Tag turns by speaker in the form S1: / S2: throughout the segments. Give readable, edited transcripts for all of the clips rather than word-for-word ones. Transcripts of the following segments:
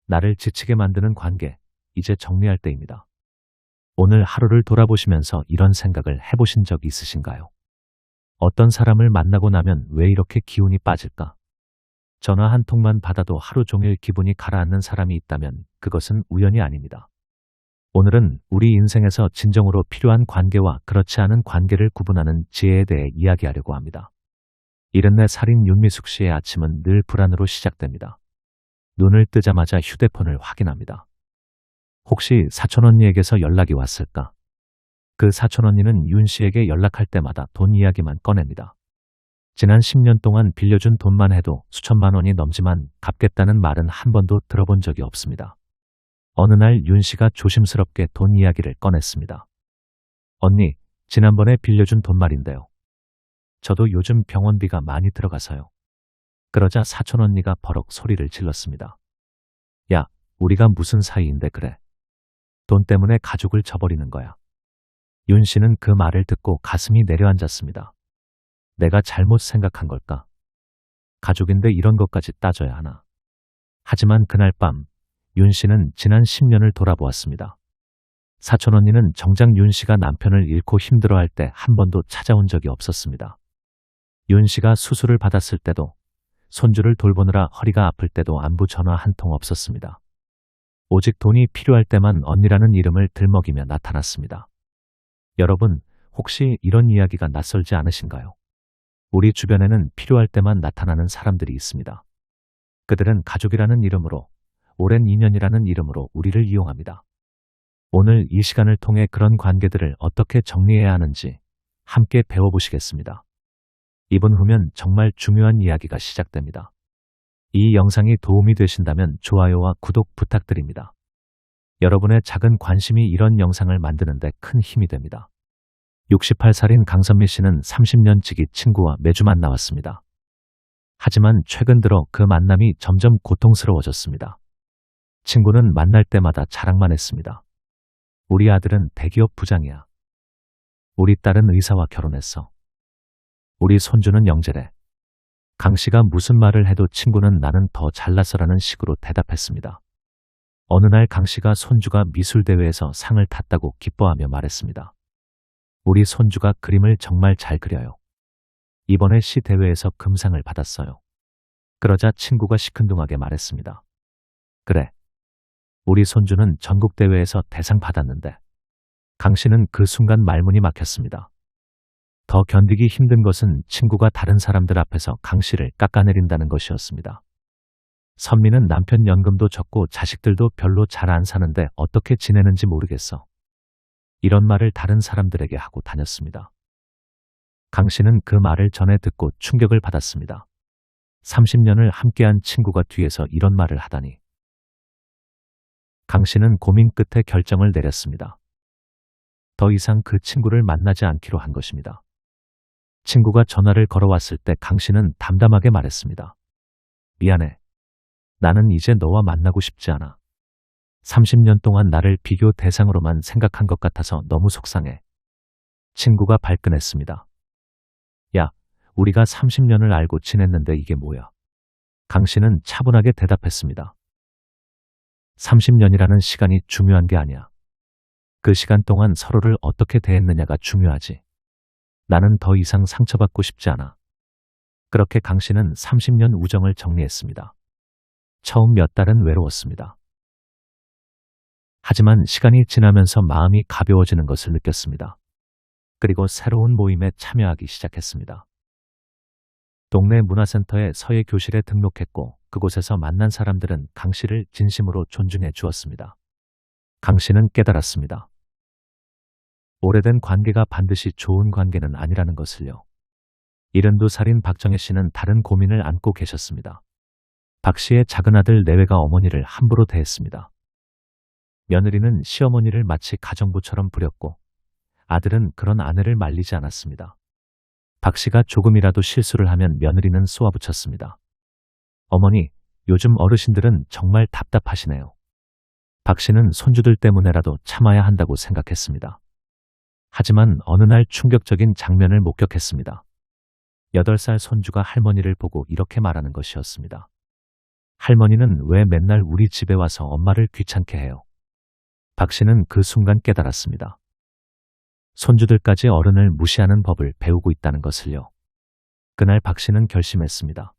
S1: 나를 지치게 만드는 관계, 이제 정리할 때입니다. 오늘 하루를 돌아보시면서 이런 생각을 해보신 적 있으신가요? 어떤 사람을 만나고 나면 왜 이렇게 기운이 빠질까? 전화 한 통만 받아도 하루 종일 기분이 가라앉는 사람이 있다면 그것은 우연이 아닙니다. 오늘은 우리 인생에서 진정으로 필요한 관계와 그렇지 않은 관계를 구분하는 지혜에 대해 이야기하려고 합니다. 74살인 윤미숙 씨의 아침은 늘 불안으로 시작됩니다. 눈을 뜨자마자 휴대폰을 확인합니다. 혹시 사촌언니에게서 연락이 왔을까? 그 사촌언니는 윤 씨에게 연락할 때마다 돈 이야기만 꺼냅니다. 지난 10년 동안 빌려준 돈만 해도 수천만 원이 넘지만 갚겠다는 말은 한 번도 들어본 적이 없습니다. 어느 날 윤 씨가 조심스럽게 돈 이야기를 꺼냈습니다. 언니, 지난번에 빌려준 돈 말인데요. 저도 요즘 병원비가 많이 들어가서요. 그러자 사촌언니가 버럭 소리를 질렀습니다. 야, 우리가 무슨 사이인데 그래. 돈 때문에 가족을 저버리는 거야. 윤 씨는 그 말을 듣고 가슴이 내려앉았습니다. 내가 잘못 생각한 걸까? 가족인데 이런 것까지 따져야 하나? 하지만 그날 밤, 윤 씨는 지난 10년을 돌아보았습니다. 사촌언니는 정작 윤 씨가 남편을 잃고 힘들어할 때 한 번도 찾아온 적이 없었습니다. 윤 씨가 수술을 받았을 때도, 손주를 돌보느라 허리가 아플 때도 안부 전화 한 통 없었습니다. 오직 돈이 필요할 때만 언니라는 이름을 들먹이며 나타났습니다. 여러분, 혹시 이런 이야기가 낯설지 않으신가요? 우리 주변에는 필요할 때만 나타나는 사람들이 있습니다. 그들은 가족이라는 이름으로, 오랜 인연이라는 이름으로 우리를 이용합니다. 오늘 이 시간을 통해 그런 관계들을 어떻게 정리해야 하는지 함께 배워보시겠습니다. 2분 후면 정말 중요한 이야기가 시작됩니다. 이 영상이 도움이 되신다면 좋아요와 구독 부탁드립니다. 여러분의 작은 관심이 이런 영상을 만드는 데 큰 힘이 됩니다. 68살인 강선미 씨는 30년 지기 친구와 매주 만나왔습니다. 하지만 최근 들어 그 만남이 점점 고통스러워졌습니다. 친구는 만날 때마다 자랑만 했습니다. 우리 아들은 대기업 부장이야. 우리 딸은 의사와 결혼했어. 우리 손주는 영재래. 강 씨가 무슨 말을 해도 친구는 나는 더 잘났어라는 식으로 대답했습니다. 어느 날 강 씨가 손주가 미술대회에서 상을 탔다고 기뻐하며 말했습니다. 우리 손주가 그림을 정말 잘 그려요. 이번에 시대회에서 금상을 받았어요. 그러자 친구가 시큰둥하게 말했습니다. 그래. 우리 손주는 전국대회에서 대상 받았는데. 강 씨는 그 순간 말문이 막혔습니다. 더 견디기 힘든 것은 친구가 다른 사람들 앞에서 강 씨를 깎아내린다는 것이었습니다. 선미는 남편 연금도 적고 자식들도 별로 잘 안 사는데 어떻게 지내는지 모르겠어. 이런 말을 다른 사람들에게 하고 다녔습니다. 강 씨는 그 말을 전해 듣고 충격을 받았습니다. 30년을 함께한 친구가 뒤에서 이런 말을 하다니. 강 씨는 고민 끝에 결정을 내렸습니다. 더 이상 그 친구를 만나지 않기로 한 것입니다. 친구가 전화를 걸어왔을 때 강 씨는 담담하게 말했습니다. 미안해. 나는 이제 너와 만나고 싶지 않아. 30년 동안 나를 비교 대상으로만 생각한 것 같아서 너무 속상해. 친구가 발끈했습니다. 야, 우리가 30년을 알고 지냈는데 이게 뭐야? 강 씨는 차분하게 대답했습니다. 30년이라는 시간이 중요한 게 아니야. 그 시간 동안 서로를 어떻게 대했느냐가 중요하지. 나는 더 이상 상처받고 싶지 않아. 그렇게 강 씨는 30년 우정을 정리했습니다. 처음 몇 달은 외로웠습니다. 하지만 시간이 지나면서 마음이 가벼워지는 것을 느꼈습니다. 그리고 새로운 모임에 참여하기 시작했습니다. 동네 문화센터의 서예 교실에 등록했고 그곳에서 만난 사람들은 강 씨를 진심으로 존중해 주었습니다. 강 씨는 깨달았습니다. 오래된 관계가 반드시 좋은 관계는 아니라는 것을요. 72살인 박정혜 씨는 다른 고민을 안고 계셨습니다. 박 씨의 작은 아들 내외가 어머니를 함부로 대했습니다. 며느리는 시어머니를 마치 가정부처럼 부렸고 아들은 그런 아내를 말리지 않았습니다. 박 씨가 조금이라도 실수를 하면 며느리는 쏘아붙였습니다. 어머니, 요즘 어르신들은 정말 답답하시네요. 박 씨는 손주들 때문에라도 참아야 한다고 생각했습니다. 하지만 어느 날 충격적인 장면을 목격했습니다. 8살 손주가 할머니를 보고 이렇게 말하는 것이었습니다. 할머니는 왜 맨날 우리 집에 와서 엄마를 귀찮게 해요? 박 씨는 그 순간 깨달았습니다. 손주들까지 어른을 무시하는 법을 배우고 있다는 것을요. 그날 박 씨는 결심했습니다.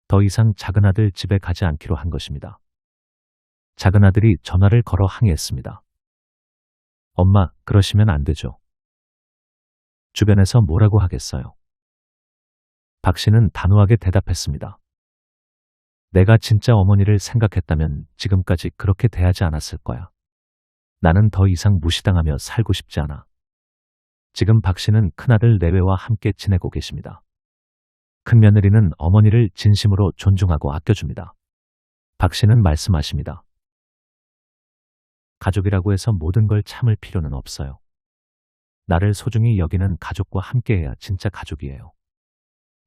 S1: 더 이상 작은 아들 집에 가지 않기로 한 것입니다. 작은 아들이 전화를 걸어 항의했습니다. 엄마, 그러시면 안 되죠. 주변에서 뭐라고 하겠어요? 박 씨는 단호하게 대답했습니다. 내가 진짜 어머니를 생각했다면 지금까지 그렇게 대하지 않았을 거야. 나는 더 이상 무시당하며 살고 싶지 않아. 지금 박 씨는 큰아들 내외와 함께 지내고 계십니다. 큰며느리는 어머니를 진심으로 존중하고 아껴줍니다. 박 씨는 말씀하십니다. 가족이라고 해서 모든 걸 참을 필요는 없어요. 나를 소중히 여기는 가족과 함께해야 진짜 가족이에요.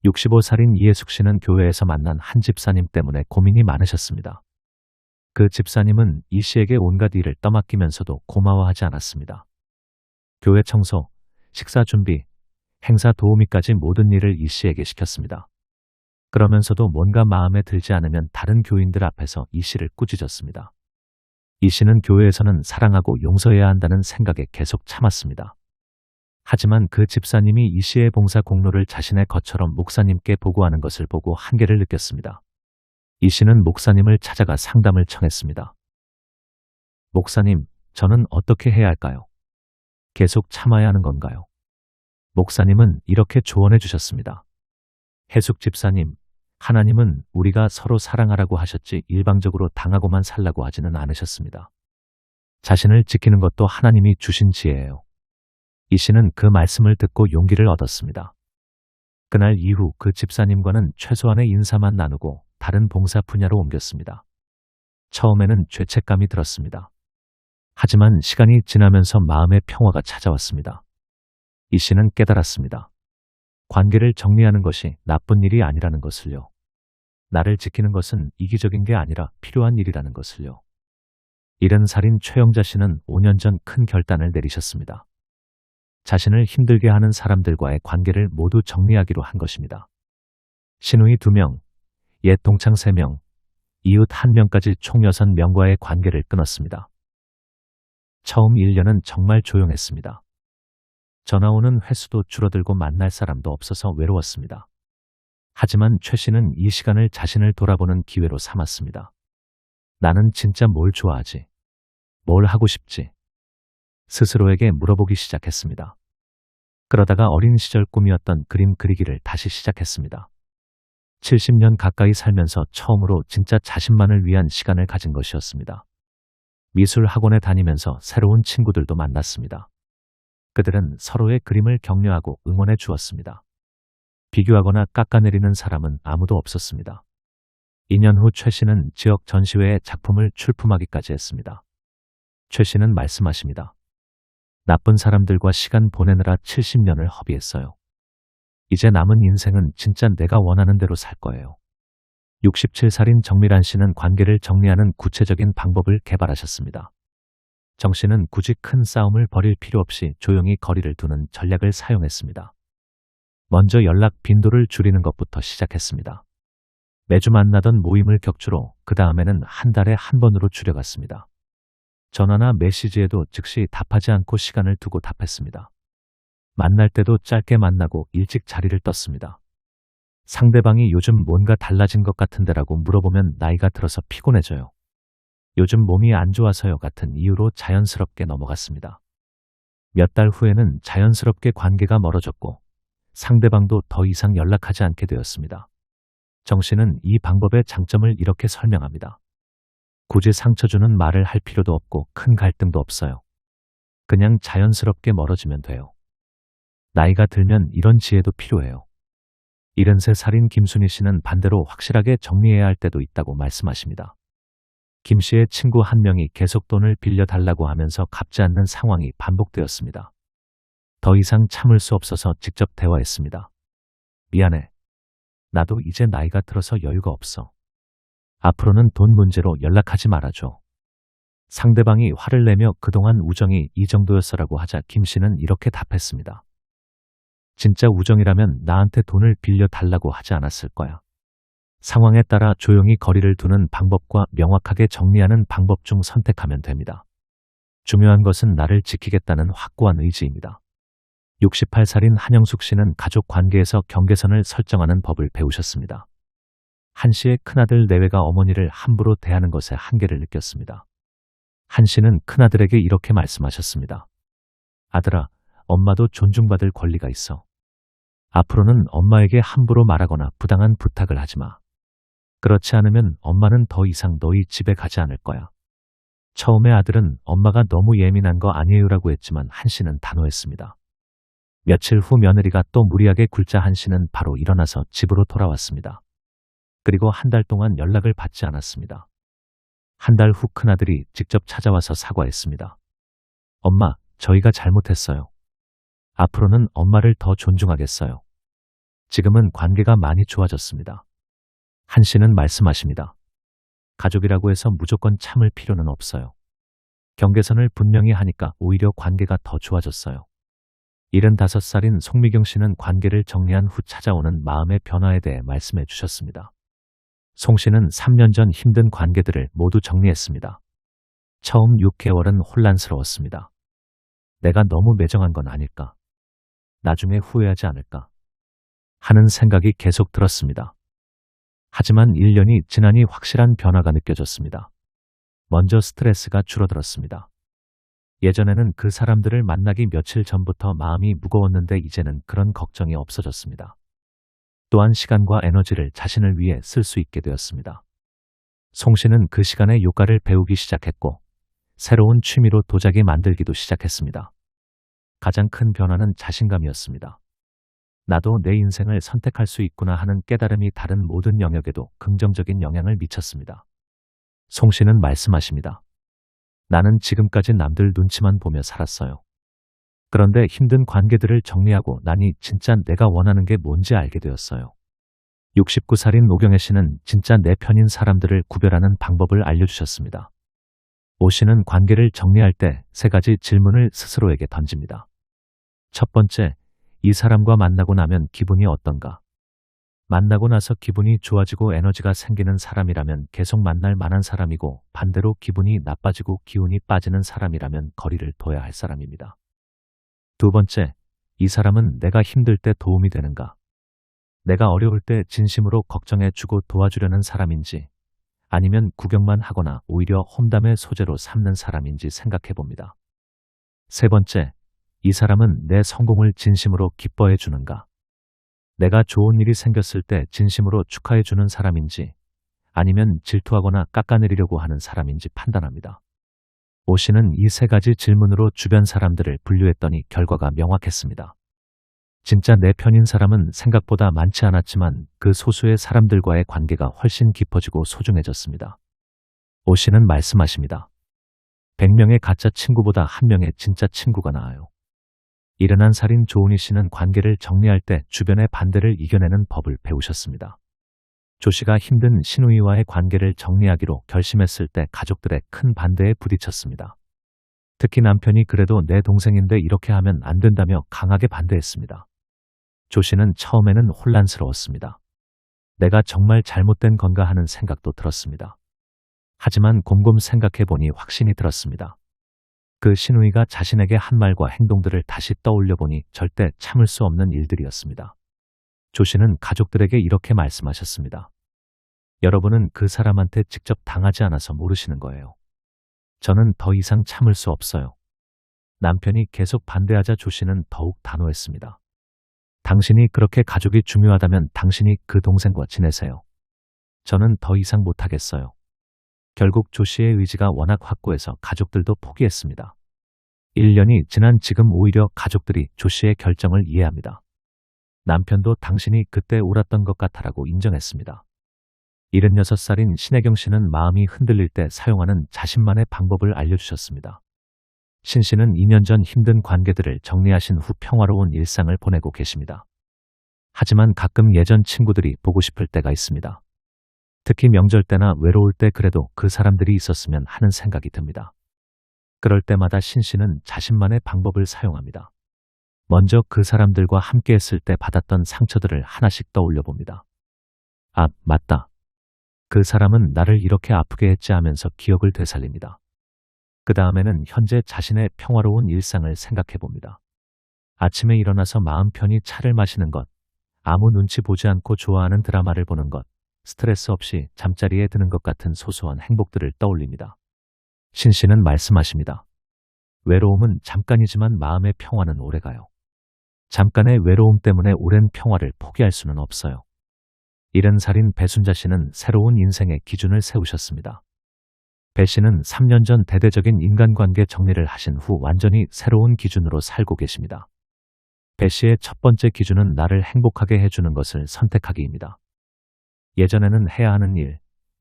S1: 65살인 이해숙 씨는 교회에서 만난 한 집사님 때문에 고민이 많으셨습니다. 그 집사님은 이 씨에게 온갖 일을 떠맡기면서도 고마워하지 않았습니다. 교회 청소, 식사 준비, 행사 도우미까지 모든 일을 이 씨에게 시켰습니다. 그러면서도 뭔가 마음에 들지 않으면 다른 교인들 앞에서 이 씨를 꾸짖었습니다. 이 씨는 교회에서는 사랑하고 용서해야 한다는 생각에 계속 참았습니다. 하지만 그 집사님이 이 씨의 봉사 공로를 자신의 것처럼 목사님께 보고하는 것을 보고 한계를 느꼈습니다. 이 씨는 목사님을 찾아가 상담을 청했습니다. 목사님, 저는 어떻게 해야 할까요? 계속 참아야 하는 건가요? 목사님은 이렇게 조언해 주셨습니다. 해숙 집사님, 하나님은 우리가 서로 사랑하라고 하셨지 일방적으로 당하고만 살라고 하지는 않으셨습니다. 자신을 지키는 것도 하나님이 주신 지혜예요. 이 씨는 그 말씀을 듣고 용기를 얻었습니다. 그날 이후 그 집사님과는 최소한의 인사만 나누고 다른 봉사 분야로 옮겼습니다. 처음에는 죄책감이 들었습니다. 하지만 시간이 지나면서 마음의 평화가 찾아왔습니다. 이 씨는 깨달았습니다. 관계를 정리하는 것이 나쁜 일이 아니라는 것을요. 나를 지키는 것은 이기적인 게 아니라 필요한 일이라는 것을요. 70살인 최영자 씨는 5년 전 큰 결단을 내리셨습니다. 자신을 힘들게 하는 사람들과의 관계를 모두 정리하기로 한 것입니다. 시누이 2명, 옛 동창 3명, 이웃 1명까지 총 6명과의 관계를 끊었습니다. 처음 1년은 정말 조용했습니다. 전화 오는 횟수도 줄어들고 만날 사람도 없어서 외로웠습니다. 하지만 최 씨는 이 시간을 자신을 돌아보는 기회로 삼았습니다. 나는 진짜 뭘 좋아하지? 뭘 하고 싶지? 스스로에게 물어보기 시작했습니다. 그러다가 어린 시절 꿈이었던 그림 그리기를 다시 시작했습니다. 70년 가까이 살면서 처음으로 진짜 자신만을 위한 시간을 가진 것이었습니다. 미술 학원에 다니면서 새로운 친구들도 만났습니다. 그들은 서로의 그림을 격려하고 응원해 주었습니다. 비교하거나 깎아내리는 사람은 아무도 없었습니다. 2년 후 최 씨는 지역 전시회에 작품을 출품하기까지 했습니다. 최 씨는 말씀하십니다. 나쁜 사람들과 시간 보내느라 70년을 허비했어요. 이제 남은 인생은 진짜 내가 원하는 대로 살 거예요. 67살인 정미란 씨는 관계를 정리하는 구체적인 방법을 개발하셨습니다. 정 씨는 굳이 큰 싸움을 벌일 필요 없이 조용히 거리를 두는 전략을 사용했습니다. 먼저 연락 빈도를 줄이는 것부터 시작했습니다. 매주 만나던 모임을 격주로 그 다음에는 한 달에 한 번으로 줄여갔습니다. 전화나 메시지에도 즉시 답하지 않고 시간을 두고 답했습니다. 만날 때도 짧게 만나고 일찍 자리를 떴습니다. 상대방이 요즘 뭔가 달라진 것 같은데라고 물어보면 나이가 들어서 피곤해져요. 요즘 몸이 안 좋아서요 같은 이유로 자연스럽게 넘어갔습니다. 몇 달 후에는 자연스럽게 관계가 멀어졌고 상대방도 더 이상 연락하지 않게 되었습니다. 정 씨는 이 방법의 장점을 이렇게 설명합니다. 굳이 상처 주는 말을 할 필요도 없고 큰 갈등도 없어요. 그냥 자연스럽게 멀어지면 돼요. 나이가 들면 이런 지혜도 필요해요. 73살인 김순희 씨는 반대로 확실하게 정리해야 할 때도 있다고 말씀하십니다. 김 씨의 친구 한 명이 계속 돈을 빌려달라고 하면서 갚지 않는 상황이 반복되었습니다. 더 이상 참을 수 없어서 직접 대화했습니다. 미안해. 나도 이제 나이가 들어서 여유가 없어. 앞으로는 돈 문제로 연락하지 말아줘. 상대방이 화를 내며 그동안 우정이 이 정도였어라고 하자 김 씨는 이렇게 답했습니다. 진짜 우정이라면 나한테 돈을 빌려달라고 하지 않았을 거야. 상황에 따라 조용히 거리를 두는 방법과 명확하게 정리하는 방법 중 선택하면 됩니다. 중요한 것은 나를 지키겠다는 확고한 의지입니다. 68살인 한영숙 씨는 가족 관계에서 경계선을 설정하는 법을 배우셨습니다. 한 씨의 큰아들 내외가 어머니를 함부로 대하는 것에 한계를 느꼈습니다. 한 씨는 큰아들에게 이렇게 말씀하셨습니다. 아들아, 엄마도 존중받을 권리가 있어. 앞으로는 엄마에게 함부로 말하거나 부당한 부탁을 하지 마. 그렇지 않으면 엄마는 더 이상 너희 집에 가지 않을 거야. 처음에 아들은 엄마가 너무 예민한 거 아니에요라고 했지만 한 씨는 단호했습니다. 며칠 후 며느리가 또 무리하게 굴자 한 씨는 바로 일어나서 집으로 돌아왔습니다. 그리고 한 달 동안 연락을 받지 않았습니다. 한 달 후 큰아들이 직접 찾아와서 사과했습니다. 엄마, 저희가 잘못했어요. 앞으로는 엄마를 더 존중하겠어요. 지금은 관계가 많이 좋아졌습니다. 한 씨는 말씀하십니다. 가족이라고 해서 무조건 참을 필요는 없어요. 경계선을 분명히 하니까 오히려 관계가 더 좋아졌어요. 75살인 송미경 씨는 관계를 정리한 후 찾아오는 마음의 변화에 대해 말씀해 주셨습니다. 송 씨는 3년 전 힘든 관계들을 모두 정리했습니다. 처음 6개월은 혼란스러웠습니다. 내가 너무 매정한 건 아닐까? 나중에 후회하지 않을까? 하는 생각이 계속 들었습니다. 하지만 1년이 지나니 확실한 변화가 느껴졌습니다. 먼저 스트레스가 줄어들었습니다. 예전에는 그 사람들을 만나기 며칠 전부터 마음이 무거웠는데 이제는 그런 걱정이 없어졌습니다. 또한 시간과 에너지를 자신을 위해 쓸 수 있게 되었습니다. 송 씨는 그 시간에 요가를 배우기 시작했고 새로운 취미로 도자기 만들기도 시작했습니다. 가장 큰 변화는 자신감이었습니다. 나도 내 인생을 선택할 수 있구나 하는 깨달음이 다른 모든 영역에도 긍정적인 영향을 미쳤습니다. 송 씨는 말씀하십니다. 나는 지금까지 남들 눈치만 보며 살았어요. 그런데 힘든 관계들을 정리하고 나니 진짜 내가 원하는 게 뭔지 알게 되었어요. 69살인 노경애 씨는 진짜 내 편인 사람들을 구별하는 방법을 알려주셨습니다. 오 씨는 관계를 정리할 때 3가지 질문을 스스로에게 던집니다. 첫 번째, 이 사람과 만나고 나면 기분이 어떤가? 만나고 나서 기분이 좋아지고 에너지가 생기는 사람이라면 계속 만날 만한 사람이고 반대로 기분이 나빠지고 기운이 빠지는 사람이라면 거리를 둬야 할 사람입니다. 두 번째, 이 사람은 내가 힘들 때 도움이 되는가? 내가 어려울 때 진심으로 걱정해주고 도와주려는 사람인지 아니면 구경만 하거나 오히려 험담의 소재로 삼는 사람인지 생각해봅니다. 세 번째, 이 사람은 내 성공을 진심으로 기뻐해 주는가? 내가 좋은 일이 생겼을 때 진심으로 축하해 주는 사람인지 아니면 질투하거나 깎아내리려고 하는 사람인지 판단합니다. 오 씨는 이 3가지 질문으로 주변 사람들을 분류했더니 결과가 명확했습니다. 진짜 내 편인 사람은 생각보다 많지 않았지만 그 소수의 사람들과의 관계가 훨씬 깊어지고 소중해졌습니다. 오 씨는 말씀하십니다. 100명의 가짜 친구보다 1명의 진짜 친구가 나아요. 71살인 조은희 씨는 관계를 정리할 때 주변의 반대를 이겨내는 법을 배우셨습니다. 조 씨가 힘든 시누이와의 관계를 정리하기로 결심했을 때 가족들의 큰 반대에 부딪혔습니다. 특히 남편이 그래도 내 동생인데 이렇게 하면 안 된다며 강하게 반대했습니다. 조 씨는 처음에는 혼란스러웠습니다. 내가 정말 잘못된 건가 하는 생각도 들었습니다. 하지만 곰곰 생각해보니 확신이 들었습니다. 그 시누이가 자신에게 한 말과 행동들을 다시 떠올려보니 절대 참을 수 없는 일들이었습니다. 조 씨는 가족들에게 이렇게 말씀하셨습니다. 여러분은 그 사람한테 직접 당하지 않아서 모르시는 거예요. 저는 더 이상 참을 수 없어요. 남편이 계속 반대하자 조 씨는 더욱 단호했습니다. 당신이 그렇게 가족이 중요하다면 당신이 그 동생과 지내세요. 저는 더 이상 못하겠어요. 결국 조 씨의 의지가 워낙 확고해서 가족들도 포기했습니다. 1년이 지난 지금 오히려 가족들이 조 씨의 결정을 이해합니다. 남편도 당신이 그때 옳았던 것 같아라고 인정했습니다. 76살인 신혜경 씨는 마음이 흔들릴 때 사용하는 자신만의 방법을 알려주셨습니다. 신 씨는 2년 전 힘든 관계들을 정리하신 후 평화로운 일상을 보내고 계십니다. 하지만 가끔 예전 친구들이 보고 싶을 때가 있습니다. 특히 명절 때나 외로울 때 그래도 그 사람들이 있었으면 하는 생각이 듭니다. 그럴 때마다 신 씨는 자신만의 방법을 사용합니다. 먼저 그 사람들과 함께 했을 때 받았던 상처들을 하나씩 떠올려 봅니다. 아, 맞다. 그 사람은 나를 이렇게 아프게 했지 하면서 기억을 되살립니다. 그 다음에는 현재 자신의 평화로운 일상을 생각해 봅니다. 아침에 일어나서 마음 편히 차를 마시는 것, 아무 눈치 보지 않고 좋아하는 드라마를 보는 것, 스트레스 없이 잠자리에 드는 것 같은 소소한 행복들을 떠올립니다. 신 씨는 말씀하십니다. 외로움은 잠깐이지만 마음의 평화는 오래가요. 잠깐의 외로움 때문에 오랜 평화를 포기할 수는 없어요. 70살인 배순자 씨는 새로운 인생의 기준을 세우셨습니다. 배 씨는 3년 전 대대적인 인간관계 정리를 하신 후 완전히 새로운 기준으로 살고 계십니다. 배 씨의 첫 번째 기준은 나를 행복하게 해주는 것을 선택하기입니다. 예전에는 해야 하는 일,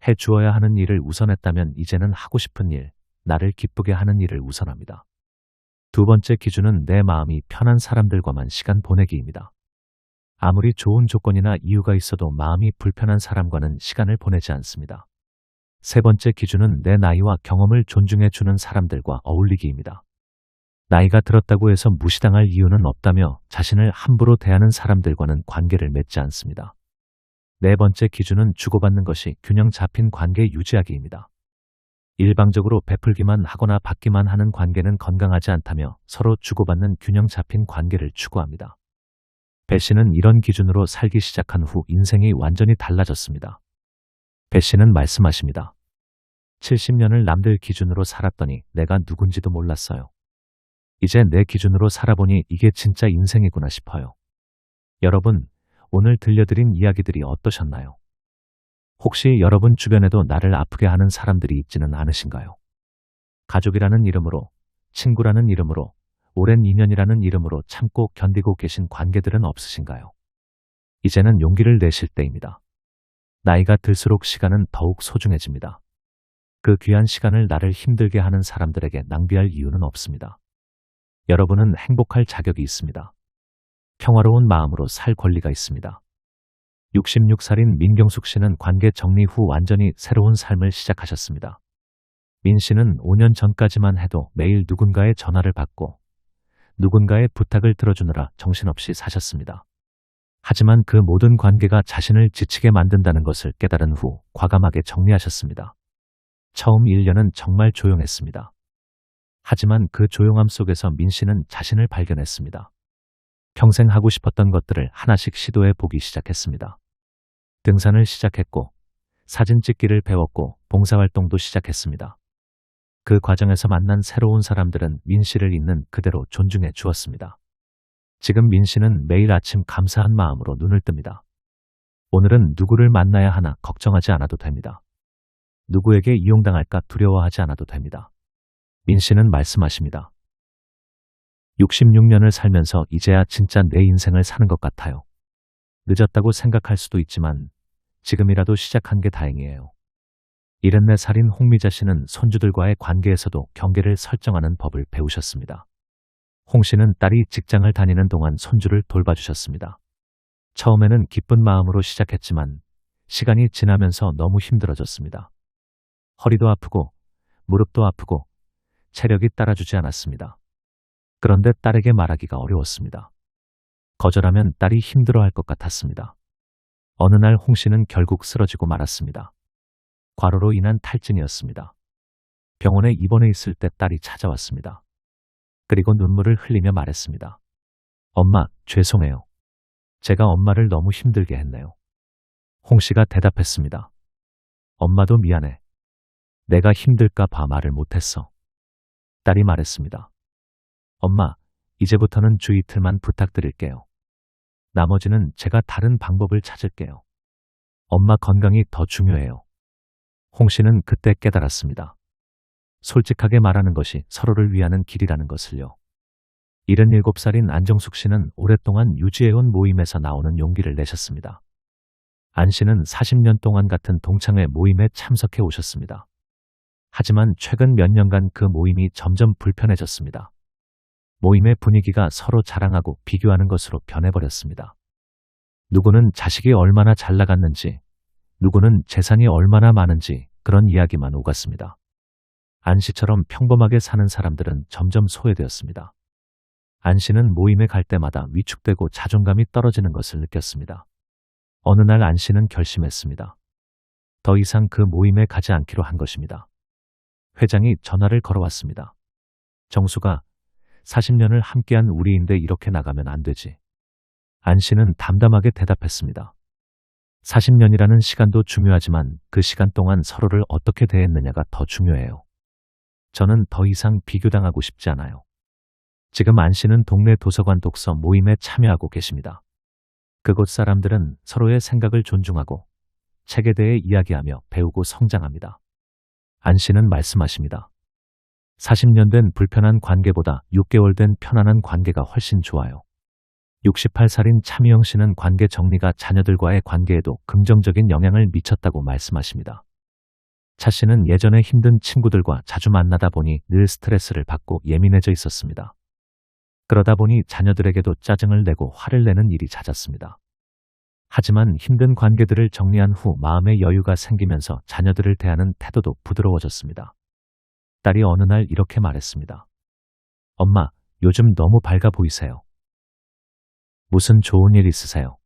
S1: 해 주어야 하는 일을 우선했다면 이제는 하고 싶은 일, 나를 기쁘게 하는 일을 우선합니다. 두 번째 기준은 내 마음이 편한 사람들과만 시간 보내기입니다. 아무리 좋은 조건이나 이유가 있어도 마음이 불편한 사람과는 시간을 보내지 않습니다. 세 번째 기준은 내 나이와 경험을 존중해 주는 사람들과 어울리기입니다. 나이가 들었다고 해서 무시당할 이유는 없다며 자신을 함부로 대하는 사람들과는 관계를 맺지 않습니다. 네 번째 기준은 주고받는 것이 균형 잡힌 관계 유지하기입니다. 일방적으로 베풀기만 하거나 받기만 하는 관계는 건강하지 않다며 서로 주고받는 균형 잡힌 관계를 추구합니다. 배 씨는 이런 기준으로 살기 시작한 후 인생이 완전히 달라졌습니다. 배 씨는 말씀하십니다. 70년을 남들 기준으로 살았더니 내가 누군지도 몰랐어요. 이제 내 기준으로 살아보니 이게 진짜 인생이구나 싶어요. 여러분, 오늘 들려드린 이야기들이 어떠셨나요? 혹시 여러분 주변에도 나를 아프게 하는 사람들이 있지는 않으신가요? 가족이라는 이름으로, 친구라는 이름으로, 오랜 인연이라는 이름으로 참고 견디고 계신 관계들은 없으신가요? 이제는 용기를 내실 때입니다. 나이가 들수록 시간은 더욱 소중해집니다. 그 귀한 시간을 나를 힘들게 하는 사람들에게 낭비할 이유는 없습니다. 여러분은 행복할 자격이 있습니다. 평화로운 마음으로 살 권리가 있습니다. 66살인 민경숙 씨는 관계 정리 후 완전히 새로운 삶을 시작하셨습니다. 민 씨는 5년 전까지만 해도 매일 누군가의 전화를 받고 누군가의 부탁을 들어주느라 정신없이 사셨습니다. 하지만 그 모든 관계가 자신을 지치게 만든다는 것을 깨달은 후 과감하게 정리하셨습니다. 처음 1년은 정말 조용했습니다. 하지만 그 조용함 속에서 민 씨는 자신을 발견했습니다. 평생 하고 싶었던 것들을 하나씩 시도해 보기 시작했습니다. 등산을 시작했고, 사진 찍기를 배웠고, 봉사활동도 시작했습니다. 그 과정에서 만난 새로운 사람들은 민 씨를 있는 그대로 존중해 주었습니다. 지금 민 씨는 매일 아침 감사한 마음으로 눈을 뜹니다. 오늘은 누구를 만나야 하나 걱정하지 않아도 됩니다. 누구에게 이용당할까 두려워하지 않아도 됩니다. 민 씨는 말씀하십니다. 66년을 살면서 이제야 진짜 내 인생을 사는 것 같아요. 늦었다고 생각할 수도 있지만 지금이라도 시작한 게 다행이에요. 74살인 홍미자 씨는 손주들과의 관계에서도 경계를 설정하는 법을 배우셨습니다. 홍 씨는 딸이 직장을 다니는 동안 손주를 돌봐주셨습니다. 처음에는 기쁜 마음으로 시작했지만 시간이 지나면서 너무 힘들어졌습니다. 허리도 아프고 무릎도 아프고 체력이 따라주지 않았습니다. 그런데 딸에게 말하기가 어려웠습니다. 거절하면 딸이 힘들어할 것 같았습니다. 어느 날 홍 씨는 결국 쓰러지고 말았습니다. 과로로 인한 탈진이었습니다. 병원에 입원해 있을 때 딸이 찾아왔습니다. 그리고 눈물을 흘리며 말했습니다. 엄마, 죄송해요. 제가 엄마를 너무 힘들게 했네요. 홍 씨가 대답했습니다. 엄마도 미안해. 내가 힘들까 봐 말을 못했어. 딸이 말했습니다. 엄마, 이제부터는 주 이틀만 부탁드릴게요. 나머지는 제가 다른 방법을 찾을게요. 엄마 건강이 더 중요해요. 홍 씨는 그때 깨달았습니다. 솔직하게 말하는 것이 서로를 위하는 길이라는 것을요. 77살인 안정숙 씨는 오랫동안 유지해온 모임에서 나오는 용기를 내셨습니다. 안 씨는 40년 동안 같은 동창회 모임에 참석해 오셨습니다. 하지만 최근 몇 년간 그 모임이 점점 불편해졌습니다. 모임의 분위기가 서로 자랑하고 비교하는 것으로 변해버렸습니다. 누구는 자식이 얼마나 잘 나갔는지, 누구는 재산이 얼마나 많은지 그런 이야기만 오갔습니다. 안 씨처럼 평범하게 사는 사람들은 점점 소외되었습니다. 안 씨는 모임에 갈 때마다 위축되고 자존감이 떨어지는 것을 느꼈습니다. 어느 날 안 씨는 결심했습니다. 더 이상 그 모임에 가지 않기로 한 것입니다. 회장이 전화를 걸어왔습니다. 정수가 40년을 함께한 우리인데 이렇게 나가면 안 되지. 안 씨는 담담하게 대답했습니다. 40년이라는 시간도 중요하지만 그 시간 동안 서로를 어떻게 대했느냐가 더 중요해요. 저는 더 이상 비교당하고 싶지 않아요. 지금 안 씨는 동네 도서관 독서 모임에 참여하고 계십니다. 그곳 사람들은 서로의 생각을 존중하고 책에 대해 이야기하며 배우고 성장합니다. 안 씨는 말씀하십니다. 40년 된 불편한 관계보다 6개월 된 편안한 관계가 훨씬 좋아요. 68살인 차미영 씨는 관계 정리가 자녀들과의 관계에도 긍정적인 영향을 미쳤다고 말씀하십니다. 차 씨는 예전에 힘든 친구들과 자주 만나다 보니 늘 스트레스를 받고 예민해져 있었습니다. 그러다 보니 자녀들에게도 짜증을 내고 화를 내는 일이 잦았습니다. 하지만 힘든 관계들을 정리한 후 마음의 여유가 생기면서 자녀들을 대하는 태도도 부드러워졌습니다. 딸이 어느 날 이렇게 말했습니다. 엄마, 요즘 너무 밝아 보이세요. 무슨 좋은 일 있으세요?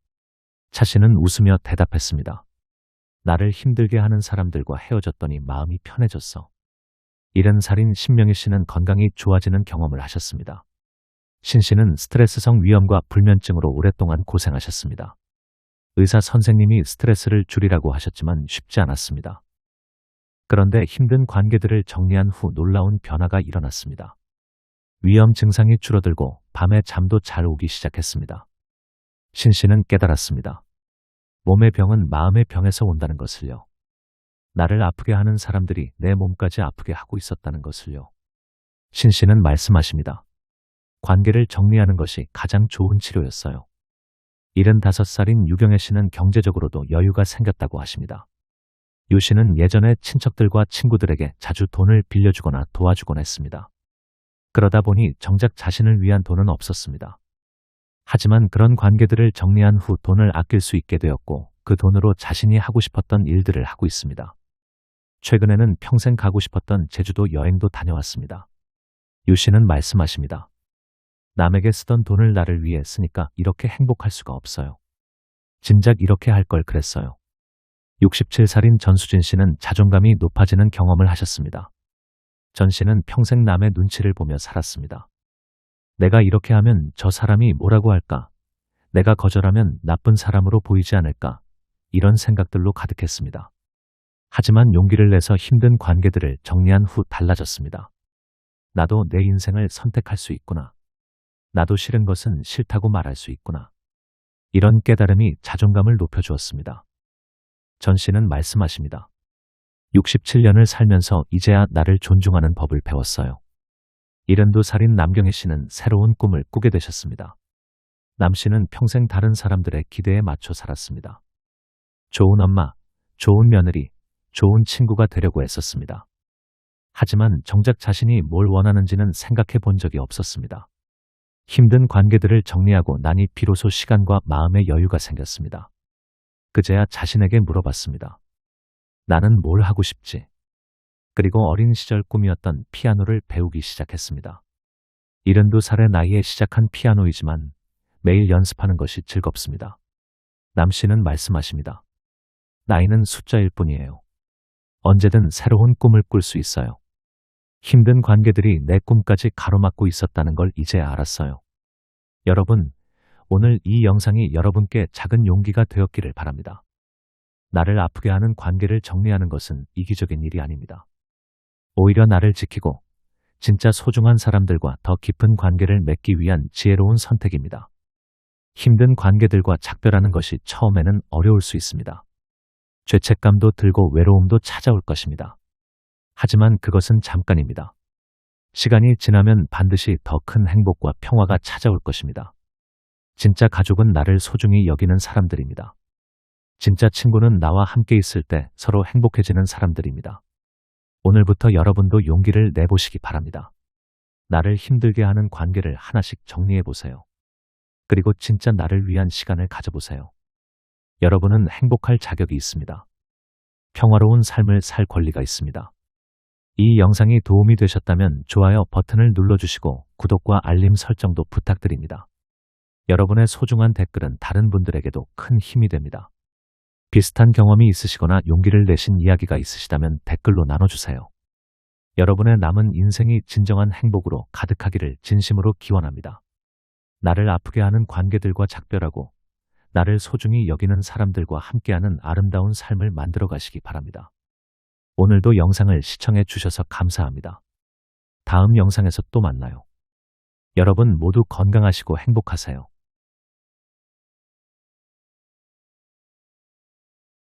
S1: 차 씨는 웃으며 대답했습니다. 나를 힘들게 하는 사람들과 헤어졌더니 마음이 편해졌어. 70살인 신명희 씨는 건강이 좋아지는 경험을 하셨습니다. 신 씨는 스트레스성 위염과 불면증으로 오랫동안 고생하셨습니다. 의사 선생님이 스트레스를 줄이라고 하셨지만 쉽지 않았습니다. 그런데 힘든 관계들을 정리한 후 놀라운 변화가 일어났습니다. 위염 증상이 줄어들고 밤에 잠도 잘 오기 시작했습니다. 신 씨는 깨달았습니다. 몸의 병은 마음의 병에서 온다는 것을요. 나를 아프게 하는 사람들이 내 몸까지 아프게 하고 있었다는 것을요. 신 씨는 말씀하십니다. 관계를 정리하는 것이 가장 좋은 치료였어요. 75살인 유경애 씨는 경제적으로도 여유가 생겼다고 하십니다. 유 씨는 예전에 친척들과 친구들에게 자주 돈을 빌려주거나 도와주곤 했습니다. 그러다 보니 정작 자신을 위한 돈은 없었습니다. 하지만 그런 관계들을 정리한 후 돈을 아낄 수 있게 되었고 그 돈으로 자신이 하고 싶었던 일들을 하고 있습니다. 최근에는 평생 가고 싶었던 제주도 여행도 다녀왔습니다. 유 씨는 말씀하십니다. 남에게 쓰던 돈을 나를 위해 쓰니까 이렇게 행복할 수가 없어요. 진작 이렇게 할 걸 그랬어요. 67살인 전수진 씨는 자존감이 높아지는 경험을 하셨습니다. 전 씨는 평생 남의 눈치를 보며 살았습니다. 내가 이렇게 하면 저 사람이 뭐라고 할까? 내가 거절하면 나쁜 사람으로 보이지 않을까? 이런 생각들로 가득했습니다. 하지만 용기를 내서 힘든 관계들을 정리한 후 달라졌습니다. 나도 내 인생을 선택할 수 있구나. 나도 싫은 것은 싫다고 말할 수 있구나. 이런 깨달음이 자존감을 높여주었습니다. 전 씨는 말씀하십니다. 67년을 살면서 이제야 나를 존중하는 법을 배웠어요. 72살인 남경혜 씨는 새로운 꿈을 꾸게 되셨습니다. 남 씨는 평생 다른 사람들의 기대에 맞춰 살았습니다. 좋은 엄마, 좋은 며느리, 좋은 친구가 되려고 했었습니다. 하지만 정작 자신이 뭘 원하는지는 생각해 본 적이 없었습니다. 힘든 관계들을 정리하고 나니 비로소 시간과 마음의 여유가 생겼습니다. 그제야 자신에게 물어봤습니다. 나는 뭘 하고 싶지? 그리고 어린 시절 꿈이었던 피아노를 배우기 시작했습니다. 72살의 나이에 시작한 피아노이지만 매일 연습하는 것이 즐겁습니다. 남 씨는 말씀하십니다. 나이는 숫자일 뿐이에요. 언제든 새로운 꿈을 꿀 수 있어요. 힘든 관계들이 내 꿈까지 가로막고 있었다는 걸 이제야 알았어요. 여러분, 오늘 이 영상이 여러분께 작은 용기가 되었기를 바랍니다. 나를 아프게 하는 관계를 정리하는 것은 이기적인 일이 아닙니다. 오히려 나를 지키고 진짜 소중한 사람들과 더 깊은 관계를 맺기 위한 지혜로운 선택입니다. 힘든 관계들과 작별하는 것이 처음에는 어려울 수 있습니다. 죄책감도 들고 외로움도 찾아올 것입니다. 하지만 그것은 잠깐입니다. 시간이 지나면 반드시 더 큰 행복과 평화가 찾아올 것입니다. 진짜 가족은 나를 소중히 여기는 사람들입니다. 진짜 친구는 나와 함께 있을 때 서로 행복해지는 사람들입니다. 오늘부터 여러분도 용기를 내보시기 바랍니다. 나를 힘들게 하는 관계를 하나씩 정리해 보세요. 그리고 진짜 나를 위한 시간을 가져보세요. 여러분은 행복할 자격이 있습니다. 평화로운 삶을 살 권리가 있습니다. 이 영상이 도움이 되셨다면 좋아요 버튼을 눌러주시고 구독과 알림 설정도 부탁드립니다. 여러분의 소중한 댓글은 다른 분들에게도 큰 힘이 됩니다. 비슷한 경험이 있으시거나 용기를 내신 이야기가 있으시다면 댓글로 나눠주세요. 여러분의 남은 인생이 진정한 행복으로 가득하기를 진심으로 기원합니다. 나를 아프게 하는 관계들과 작별하고 나를 소중히 여기는 사람들과 함께하는 아름다운 삶을 만들어 가시기 바랍니다. 오늘도 영상을 시청해 주셔서 감사합니다. 다음 영상에서 또 만나요. 여러분 모두 건강하시고 행복하세요.